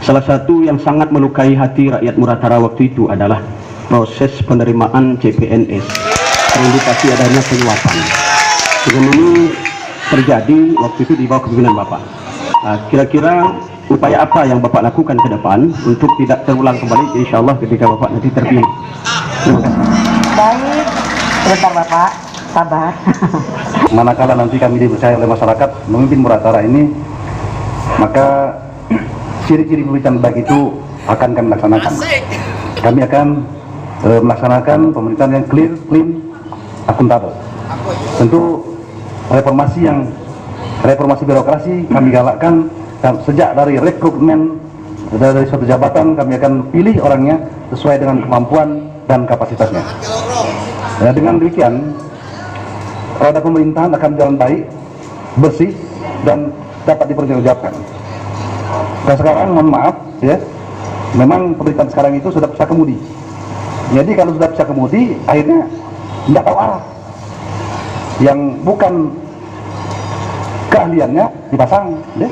Salah satu yang sangat melukai hati rakyat Muratara waktu itu adalah proses penerimaan CPNS, terindikasi adanya penyuapan. Dengan ini terjadi waktu itu di bawah kepemimpinan Bapak. Kira-kira upaya apa yang Bapak lakukan ke depan untuk tidak terulang kembali, insya Allah ketika Bapak nanti terpilih? Terima kasih. Baik, sebentar Bapak, sabar. Manakala nanti kami dipercaya oleh masyarakat memimpin Muratara ini, maka ciri-ciri pemerintahan baik itu akan kami laksanakan. Kami akan melaksanakan pemerintahan yang clear, clean, akuntabel. Tentu reformasi birokrasi kami galakkan sejak dari rekrutmen dari suatu jabatan. Kami akan pilih orangnya sesuai dengan kemampuan dan kapasitasnya. Dengan demikian roda pemerintahan akan jalan baik, bersih, dan dapat dipertanggungjawabkan. Dan sekarang mohon maaf ya, memang pemerintahan sekarang itu sudah bisa kemudi. Jadi kalau sudah bisa kemudi, akhirnya tidak tahu arah. Yang bukan keahliannya dipasang, ya.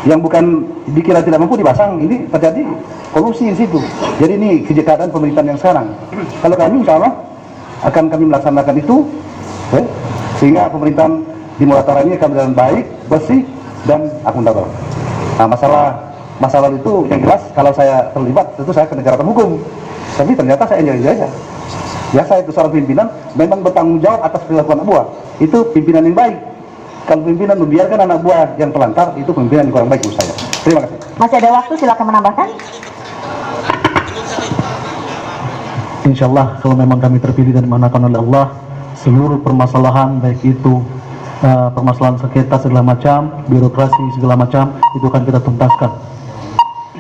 Yang bukan dikira tidak mampu dipasang. Ini terjadi kolusi di situ. Jadi ini keadaan pemerintahan yang sekarang. Kalau kami insya Allah akan kami melaksanakan itu, ya, sehingga pemerintahan di Muratara ini akan berjalan baik, bersih, dan akuntabel. Nah, masalah itu yang jelas kalau saya terlibat tentu saya ke negara hukum. Tapi ternyata saya enjoy aja. Ya, saya itu seorang pimpinan memang bertanggung jawab atas perilaku anak buah. Itu pimpinan yang baik. Kalau pimpinan membiarkan anak buah yang pelantar, itu pimpinan yang kurang baik menurut saya. Terima kasih. Masih ada waktu, silakan menambahkan. Insya Allah kalau memang kami terpilih dan dimanakan oleh Allah, seluruh permasalahan baik itu permasalahan sengketa segala macam, birokrasi segala macam, itu akan kita tuntaskan.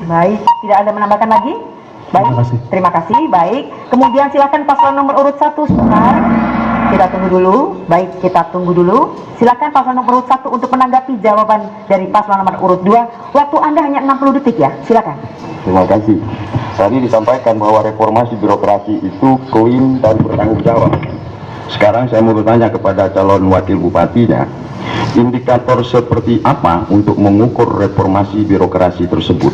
Baik, tidak ada menambahkan lagi? Baik, terima kasih. Baik, kemudian silakan paslon nomor urut 1 sebentar. Kita tunggu dulu. Baik, kita tunggu dulu. Silakan paslon nomor urut 1 untuk menanggapi jawaban dari paslon nomor urut 2. Waktu Anda hanya 60 detik ya, silakan. Terima kasih. Tadi disampaikan bahwa reformasi birokrasi itu clean dan bertanggung jawab. Sekarang saya mau bertanya kepada calon wakil bupatinya, indikator seperti apa untuk mengukur reformasi birokrasi tersebut?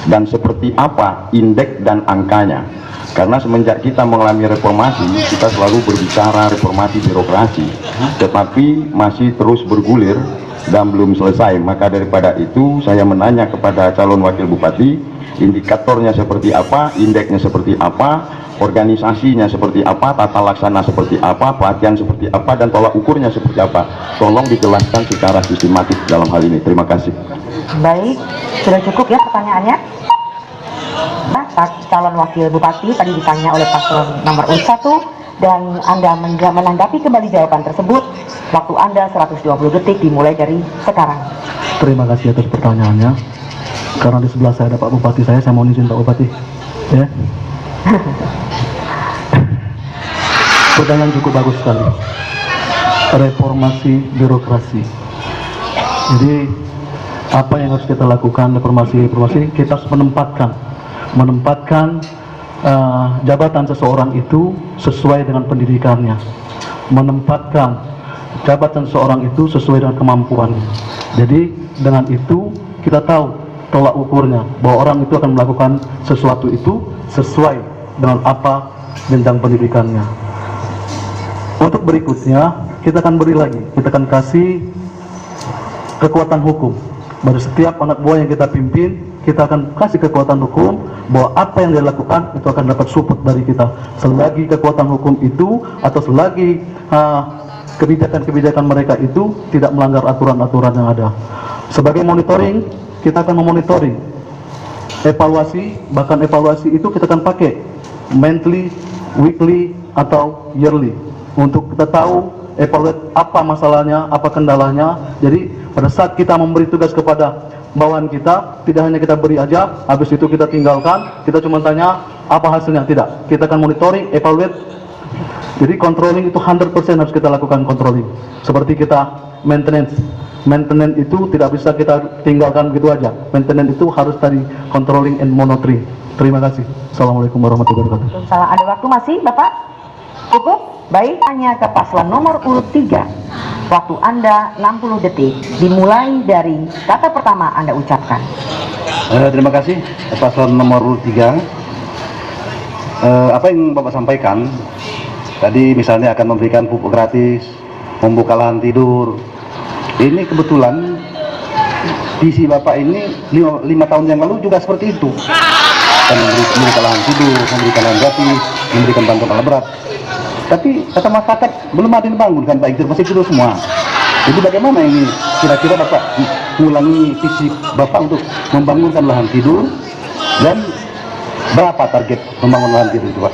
Dan seperti apa indeks dan angkanya? Karena semenjak kita mengalami reformasi, kita selalu berbicara reformasi birokrasi, tetapi masih terus bergulir dan belum selesai. Maka daripada itu saya menanya kepada calon wakil bupati, indikatornya seperti apa, indeksnya seperti apa, organisasinya seperti apa, tata laksana seperti apa, pelatihan seperti apa, dan tolak ukurnya seperti apa. Tolong dijelaskan secara sistematis dalam hal ini. Terima kasih. Baik, sudah cukup ya pertanyaannya. Pak calon wakil bupati tadi ditanya oleh paslon nomor urut 1 dan Anda menanggapi kembali jawaban tersebut. Waktu Anda 120 detik dimulai dari sekarang. Terima kasih atas pertanyaannya. Karena di sebelah saya ada Pak Bupati, saya mau izin Pak Bupati ya. Pertanyaan cukup bagus sekali. Reformasi birokrasi. Jadi apa yang harus kita lakukan? Reformasi kita harus menempatkan jabatan seseorang itu sesuai dengan pendidikannya, menempatkan jabatan seseorang itu sesuai dengan kemampuannya. Jadi dengan itu kita tahu tolak ukurnya bahwa orang itu akan melakukan sesuatu itu sesuai dengan apa jenjang pendidikannya. Untuk berikutnya kita akan beri lagi, kita akan kasih kekuatan hukum bagi setiap anak buah yang kita pimpin. Kita akan kasih kekuatan hukum bahwa apa yang dia lakukan itu akan dapat support dari kita. Selagi kekuatan hukum itu atau selagi kebijakan-kebijakan mereka itu tidak melanggar aturan-aturan yang ada. Sebagai monitoring, kita akan memonitoring evaluasi, bahkan evaluasi itu kita akan pakai monthly, weekly, atau yearly untuk kita tahu evaluate apa masalahnya, apa kendalanya. Jadi pada saat kita memberi tugas kepada bawahan kita, tidak hanya kita beri aja, habis itu kita tinggalkan, kita cuma tanya apa hasilnya, tidak. Kita akan monitoring, evaluate. Jadi controlling itu 100% harus kita lakukan controlling. Seperti kita maintenance itu tidak bisa kita tinggalkan begitu aja. Maintenance itu harus tadi controlling and monitoring. Terima kasih. Assalamualaikum warahmatullahi wabarakatuh. Ada waktu masih Bapak? Cukup? Baik, hanya ke paslon nomor urut 3. Waktu Anda 60 detik, dimulai dari kata pertama Anda ucapkan. Terima kasih paslon nomor urut 3. Apa yang Bapak sampaikan tadi, misalnya akan memberikan pupuk gratis, membuka lahan tidur, ini kebetulan visi Bapak ini 5 tahun yang lalu juga seperti itu, dan memberikan lahan tidur, memberikan lahan gratis, memberikan bantuan alat berat. Tapi kata masyarakat belum ada yang bangun kan, baik itu masih tidur semua. Jadi bagaimana ini kira-kira Bapak mengulangi visi Bapak untuk membangunkan lahan tidur, dan berapa target membangun lahan tidur itu Pak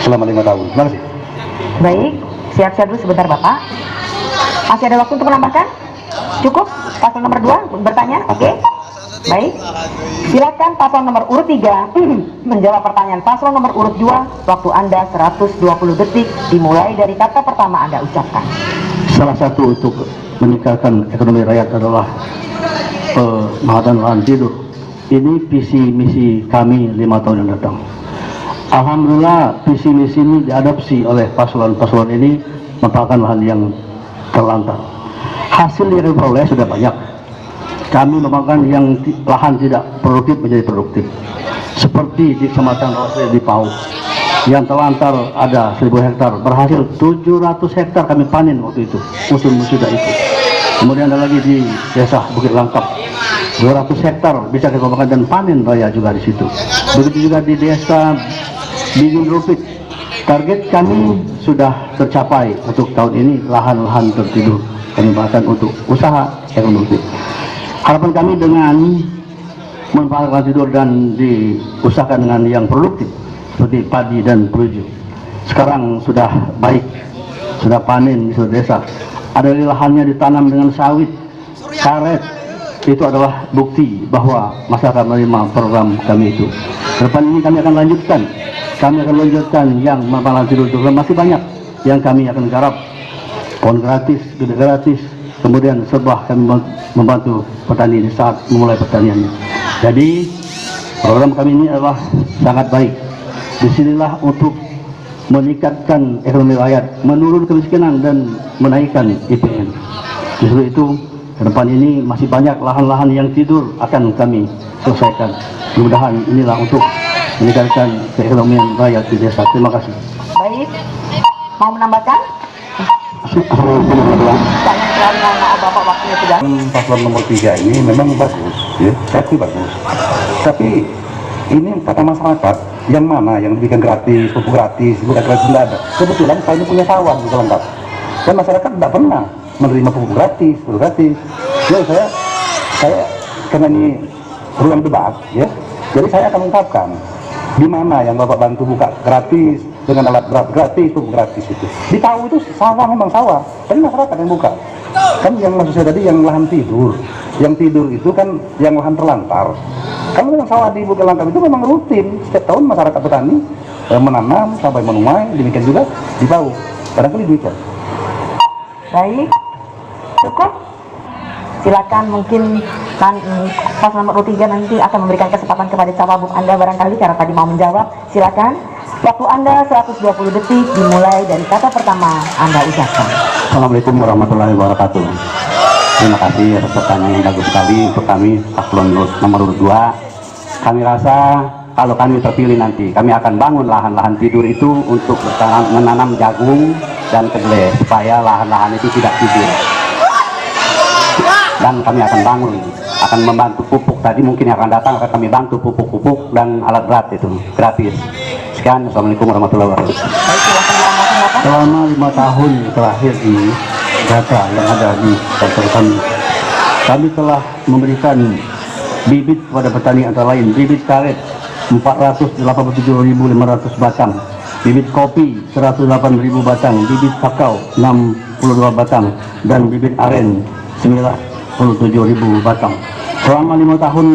selama 5 tahun? Terima kasih. Baik, siap-siap dulu sebentar Bapak. Masih ada waktu untuk menambahkan? Cukup? Paslon nomor 2 bertanya? Oke. Baik, silakan paslon nomor urut 3 menjawab pertanyaan paslon nomor urut 2. Waktu Anda 120 detik, dimulai dari kata pertama Anda ucapkan. Salah satu untuk meningkatkan ekonomi rakyat adalah pengadaan lahan tidur. Ini visi misi kami 5 tahun yang datang. Alhamdulillah visi misi ini diadopsi oleh paslon-paslon ini, merupakan lahan yang terlantar. Hasil yang diperoleh sudah banyak. Kami mengembangkan yang lahan tidak produktif menjadi produktif. Seperti di Kecamatan Rosle di Pau, yang terlantar ada 1000 hektar, berhasil 700 hektar kami panen waktu itu, musim sudah itu. Kemudian ada lagi di Desa Bukit Langkap, 200 hektar bisa kita kembangkan dan panen raya juga di situ. Begitu juga di Desa Bingung Rupit, target kami sudah tercapai untuk tahun ini, lahan-lahan tertidur kami bahkan untuk usaha ekonomi. Harapan kami dengan memanfaatkan tidur dan diusahakan dengan yang produktif seperti padi dan peruju, sekarang sudah baik, sudah panen di seluruh desa. Ada lahannya ditanam dengan sawit, karet. Itu adalah bukti bahwa masyarakat menerima program kami itu. Depan ini kami akan lanjutkan. Kami akan lanjutkan yang memanfaatkan tidur itu. Masih banyak yang kami akan garap. Pohon gratis, gede gratis. Kemudian sebuah kami membantu petani di saat memulai pertaniannya. Jadi program kami ini adalah sangat baik. Disinilah untuk meningkatkan ekonomi rakyat, menurun kemiskinan dan menaikkan IPM. Justru itu ke depan ini masih banyak lahan-lahan yang tidur akan kami selesaikan. Mudah-mudahan inilah untuk meningkatkan keekonomian rakyat di desa. Terima kasih. Baik, mau menambahkan? Bapak waktunya sudah. Paslon nomor 3 ini memang bagus, ya, tapi bagus. Tapi ini kata masyarakat, yang mana yang diberikan gratis, pupuk gratis, bukan gratis, tidak ada. Kebetulan saya ini punya sawah di Lengkap, dan masyarakat tidak pernah menerima pupuk gratis, pupuk gratis. Jadi saya karena ini ruang debat, ya, jadi saya akan mengungkapkan di mana yang Bapak bantu buka gratis dengan alat berat gratis, pupuk gratis itu. Di Pau itu sawah, memang sawah, tapi masyarakat yang buka. Kan yang maksud saya tadi yang lahan tidur, yang tidur itu kan yang lahan terlantar. Kalau memang sawah di Bukit Langkap itu memang rutin setiap tahun masyarakat petani menanam sampai menuai, demikian juga di Pau. Barangkali demikian. Baik, cukup. Silakan, mungkin paslon nomor 3 nanti akan memberikan kesempatan kepada cawagub Anda barangkali karena tadi mau menjawab. Silakan. Waktu Anda 120 detik, dimulai dari kata pertama Anda ucapkan. Assalamualaikum warahmatullahi wabarakatuh. Terima kasih atas pertanyaan yang bagus sekali untuk kami paslon nomor 2. Kami rasa kalau kami terpilih nanti, kami akan bangun lahan-lahan tidur itu untuk menanam jagung dan kedelai supaya lahan-lahan itu tidak tidur. Dan kami akan bangun, akan membantu pupuk tadi mungkin yang akan datang akan kami bantu pupuk-pupuk dan alat berat itu gratis. Sekian, assalamualaikum warahmatullahi wabarakatuh. Baik, silakan ditambahkan Bapak. Selama 5 tahun terakhir ini, data yang ada di kantor kami telah memberikan bibit kepada petani antara lain bibit karet 487.500 batang, bibit kopi 108.000 batang, bibit kakao 62 batang, dan bibit aren 97.000 batang. Selama 5 tahun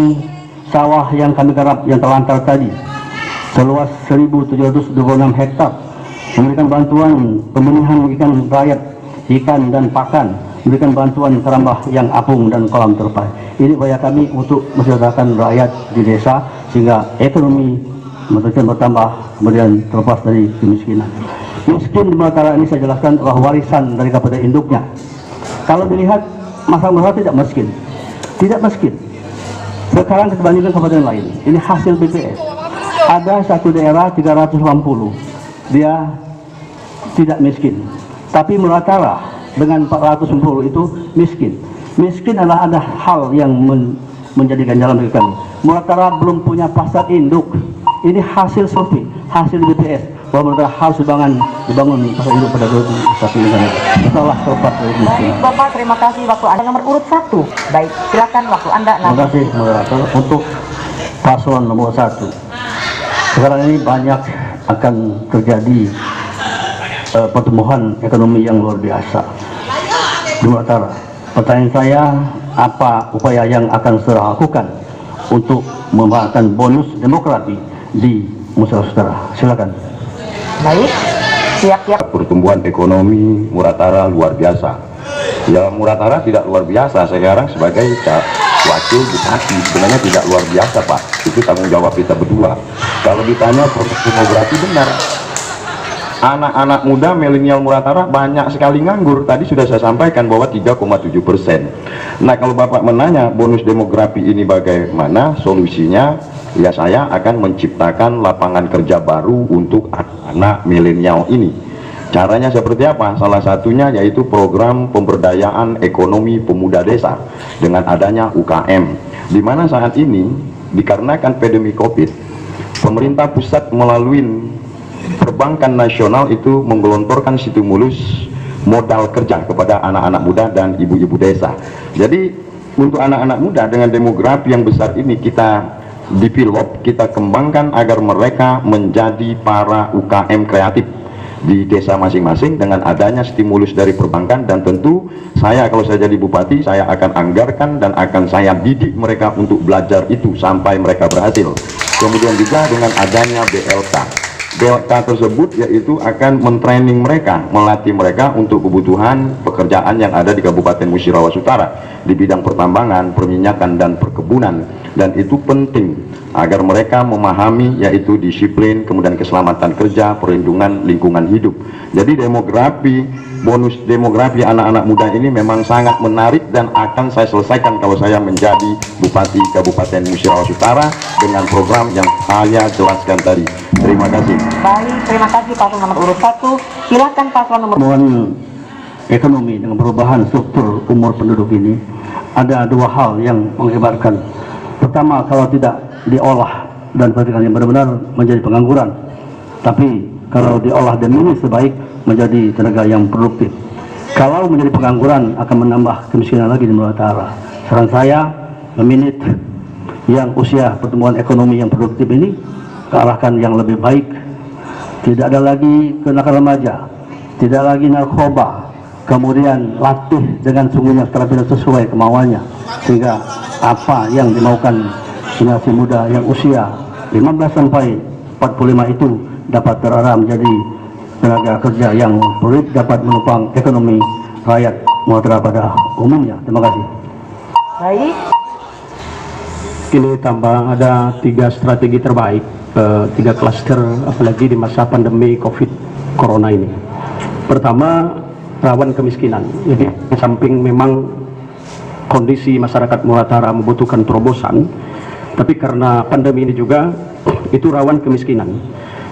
sawah yang kami garap yang terlantar tadi seluas 1.726 hektar, memberikan bantuan pembenihan ikan rakyat, ikan dan pakan, memberikan bantuan kerambah yang apung dan kolam terpai. Ini upaya kami untuk mensejahterakan rakyat di desa sehingga ekonomi bertambah, kemudian terlepas dari kemiskinan. Miskin di Muratara ini saya jelaskan adalah warisan daripada induknya. Kalau dilihat masyarakat Muratara tidak miskin, tidak miskin. Sekarang kita bandingkan kabupaten lain, ini hasil BPS. Ada satu daerah 380, dia tidak miskin. Tapi Muratara dengan 410 itu miskin. Miskin adalah ada hal yang menjadi ganjalan bagi kami. Muratara belum punya pasar induk. Ini hasil survei, hasil BPS bahwa Muratara harus dibangun pasar induk pada 2021 misalnya. Setelah tepat dari miskin. Baik, Bapak, terima kasih. Waktu Anda nomor urut 1. Baik, silakan waktu Anda. Terima kasih moderator. Untuk paslon nomor 1. Sekarang ini banyak akan terjadi pertumbuhan ekonomi yang luar biasa di Muratara. Pertanyaan saya, apa upaya yang akan saya lakukan untuk memberikan bonus demografi di Musyawarah Saudara? Silakan. Baik, siap-siap. Pertumbuhan ekonomi Muratara luar biasa. Ya, Muratara tidak luar biasa sekarang sebagai wakil bupati, sebenarnya tidak luar biasa Pak, itu tanggung jawab kita berdua. Kalau ditanya proses demografi, benar, anak-anak muda milenial Muratara banyak sekali nganggur. Tadi sudah saya sampaikan bahwa 3,7%. Nah, kalau Bapak menanya bonus demografi ini bagaimana solusinya, ya saya akan menciptakan lapangan kerja baru untuk anak-anak milenial ini. Caranya seperti apa? Salah satunya yaitu program pemberdayaan ekonomi pemuda desa dengan adanya UKM, di mana saat ini dikarenakan pandemi COVID, pemerintah pusat melalui perbankan nasional itu menggelontorkan stimulus modal kerja kepada anak-anak muda dan ibu-ibu desa. Jadi untuk anak-anak muda dengan demografi yang besar ini kita develop, kita kembangkan agar mereka menjadi para UKM kreatif di desa masing-masing dengan adanya stimulus dari perbankan. Dan tentu saya, kalau saya jadi bupati, saya akan anggarkan dan akan saya didik mereka untuk belajar itu sampai mereka berhasil. Kemudian juga dengan adanya BLK tersebut yaitu akan mentraining mereka, melatih mereka untuk kebutuhan pekerjaan yang ada di Kabupaten Musyawarah Utara di bidang pertambangan, perminyakan dan perkebunan. Dan itu penting agar mereka memahami yaitu disiplin, kemudian keselamatan kerja, perlindungan lingkungan hidup. Jadi demografi, bonus demografi anak-anak muda ini memang sangat menarik dan akan saya selesaikan kalau saya menjadi Bupati Kabupaten Musyawarah Utara dengan program yang saya jelaskan tadi. Terima kasih. Baik, terima kasih paslon nomor urut 1. Silakan paslon nomor Pertumbuhan ekonomi dengan perubahan struktur umur penduduk ini, ada dua hal yang mengakibatkan. Pertama, kalau tidak diolah dan yang benar-benar menjadi pengangguran. Tapi kalau diolah dan ini sebaik menjadi tenaga yang produktif. Kalau menjadi pengangguran akan menambah kemiskinan lagi di Muratara. Saran saya, meminit yang usia pertumbuhan ekonomi yang produktif ini kearahkan yang lebih baik. Tidak ada lagi kenakalan remaja, tidak lagi narkoba, kemudian latih dengan sungguhnya secara sesuai kemauannya, sehingga apa yang dimaukan generasi muda yang usia 15 sampai 45 itu dapat terarah menjadi tenaga kerja yang produktif, dapat menopang ekonomi rakyat Muratara pada umumnya. Terima kasih. baik. Ini tambah ada 3 strategi terbaik, 3 klaster apalagi di masa pandemi COVID Corona ini. Pertama, rawan kemiskinan. Jadi di samping memang kondisi masyarakat Muratara membutuhkan terobosan, tapi karena pandemi ini juga itu rawan kemiskinan.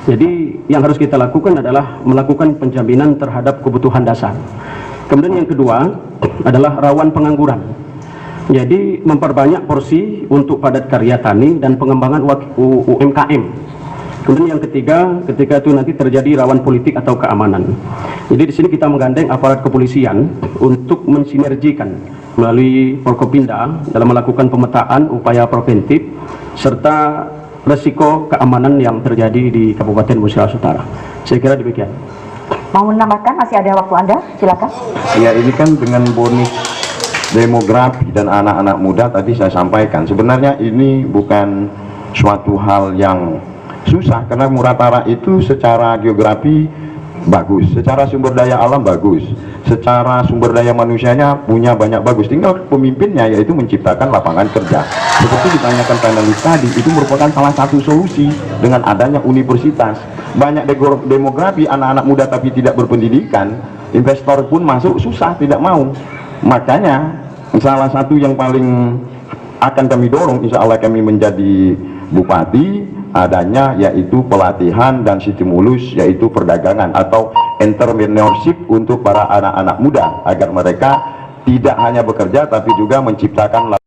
Jadi yang harus kita lakukan adalah melakukan penjaminan terhadap kebutuhan dasar. Kemudian yang kedua adalah rawan pengangguran. Jadi memperbanyak porsi untuk padat karya tani dan pengembangan UMKM. Kemudian yang ketiga, ketika itu nanti terjadi rawan politik atau keamanan. Jadi di sini kita menggandeng aparat kepolisian untuk mensinergikan melalui Forkopimda dalam melakukan pemetaan upaya preventif serta resiko keamanan yang terjadi di Kabupaten Musyawarah Utara. Saya kira demikian. Mau menambahkan, masih ada waktu Anda, silakan. Ya, ini kan dengan bonus demografi dan anak-anak muda tadi saya sampaikan, sebenarnya ini bukan suatu hal yang susah karena Muratara itu secara geografi bagus, secara sumber daya alam bagus, secara sumber daya manusianya punya banyak bagus, tinggal pemimpinnya yaitu menciptakan lapangan kerja. Seperti ditanyakan panelis tadi, itu merupakan salah satu solusi dengan adanya universitas. banyak demografi anak-anak muda tapi tidak berpendidikan, investor pun masuk susah, tidak mau. Makanya salah satu yang paling akan kami dorong, insya Allah kami menjadi bupati, adanya yaitu pelatihan dan stimulus yaitu perdagangan atau entrepreneurship untuk para anak-anak muda agar mereka tidak hanya bekerja tapi juga menciptakan